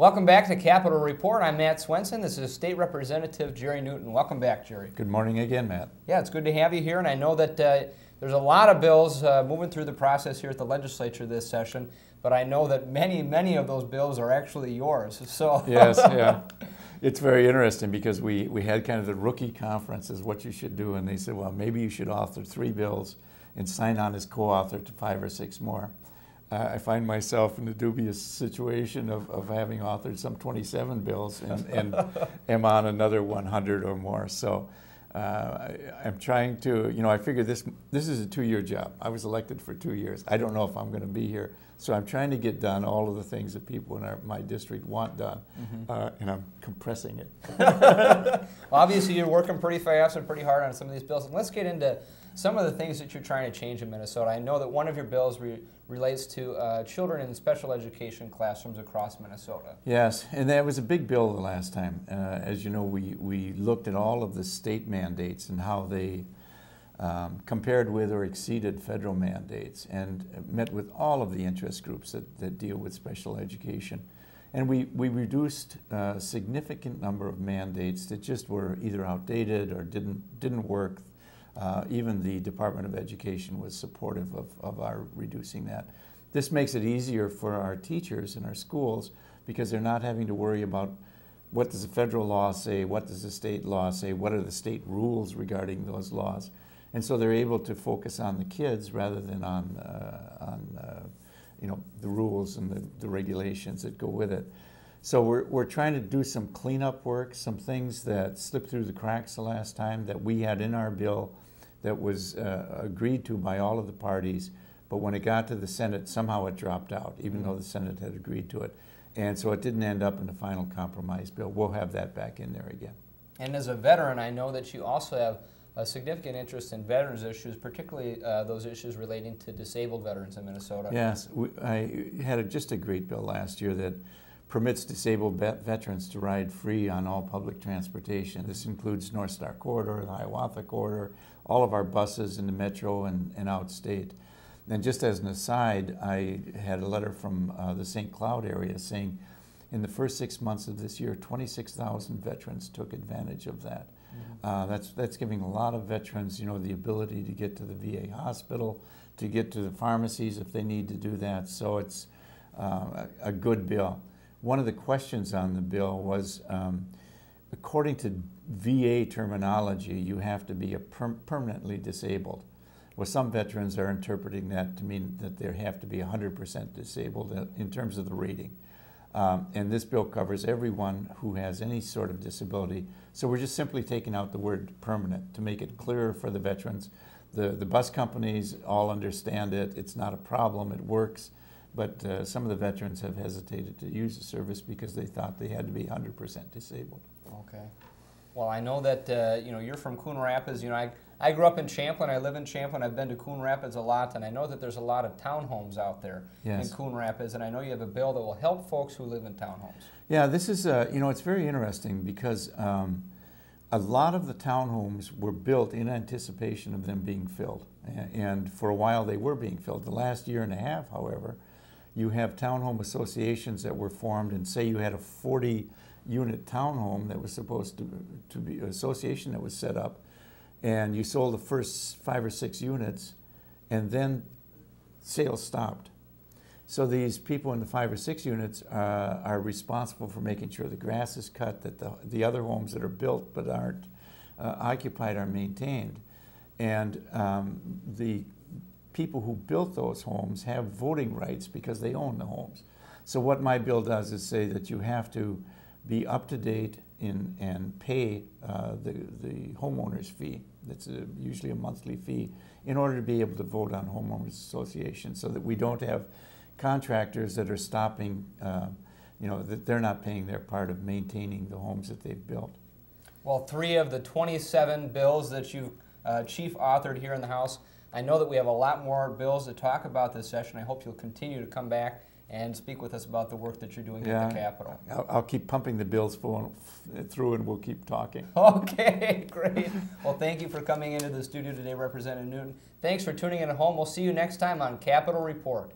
Welcome back to Capitol Report. I'm Matt Swenson. This is State Representative Jerry Newton. Welcome back, Jerry. Good morning again, Matt. Yeah, it's good to have you here, and I know that there's a lot of bills moving through the process here at the legislature this session, but I know that many of those bills are actually yours. So Yes, yeah. It's very interesting because we had kind of the rookie conference is what you should do, and they said, well, maybe you should author 3 bills and sign on as co-author to 5 or 6 more. I find myself in the dubious situation of having authored some 27 bills and am on another 100 or more. So I'm trying to, I figure this is a 2-year job. I was elected for 2 years. I don't know if I'm going to be here. So I'm trying to get done all of the things that people in my district want done, and I'm compressing it. Well, obviously, you're working pretty fast and pretty hard on some of these bills. And let's get into some of the things that you're trying to change in Minnesota. I know that one of your bills relates to children in special education classrooms across Minnesota. Yes, and that was a big bill the last time. As you know, we looked at all of the state mandates and how they compared with or exceeded federal mandates, and met with all of the interest groups that deal with special education. And we reduced a significant number of mandates that just were either outdated or didn't work. Even the Department of Education was supportive of our reducing that. This makes it easier for our teachers in our schools because they're not having to worry about what does the federal law say, what does the state law say, what are the state rules regarding those laws. And so they're able to focus on the kids rather than on the rules and the regulations that go with it. So we're trying to do some cleanup work, some things that slipped through the cracks the last time that we had in our bill that was agreed to by all of the parties, but when it got to the Senate, somehow it dropped out, even though the Senate had agreed to it. And so it didn't end up in the final compromise bill. We'll have that back in there again. And as a veteran, I know that you also have a significant interest in veterans issues, particularly those issues relating to disabled veterans in Minnesota. Yes, I had just a great bill last year that permits disabled veterans to ride free on all public transportation. This includes North Star Corridor, the Hiawatha Corridor, all of our buses in the metro and outstate. And just as an aside, I had a letter from the St. Cloud area saying in the first 6 months of this year, 26,000 veterans took advantage of that. That's giving a lot of veterans, the ability to get to the VA hospital, to get to the pharmacies if they need to do that. So it's a good bill. One of the questions on the bill was, according to VA terminology, you have to be permanently disabled. Well, some veterans are interpreting that to mean that they have to be 100% disabled in terms of the rating. And this bill covers everyone who has any sort of disability. So we're just simply taking out the word permanent to make it clearer for the veterans. The bus companies all understand it. It's not a problem. It works. But some of the veterans have hesitated to use the service because they thought they had to be 100% disabled. Okay. Well, I know that you're from Coon Rapids. I grew up in Champlin. I live in Champlin. I've been to Coon Rapids a lot, and I know that there's a lot of townhomes out there in Coon Rapids. And I know you have a bill that will help folks who live in townhomes. Yeah, this is it's very interesting because a lot of the townhomes were built in anticipation of them being filled, and for a while they were being filled. The last year and a half, however, you have townhome associations that were formed, and say you had a 40-unit townhome that was supposed to be an association that was set up, and you sold the first 5 or 6 units, and then sales stopped. So these people in the 5 or 6 units are responsible for making sure the grass is cut, that the other homes that are built but aren't occupied are maintained. And the people who built those homes have voting rights because they own the homes. So what my bill does is say that you have to be up to date and pay the homeowner's fee. That's usually a monthly fee in order to be able to vote on homeowners associations, so that we don't have contractors that are stopping, that they're not paying their part of maintaining the homes that they've built. Well, 3 of the 27 bills that you chief authored here in the House, I know that we have a lot more bills to talk about this session. I hope you'll continue to come back and speak with us about the work that you're doing here at the Capitol. I'll keep pumping the bills through and we'll keep talking. Okay, great. Well, thank you for coming into the studio today, Representative Newton. Thanks for tuning in at home. We'll see you next time on Capitol Report.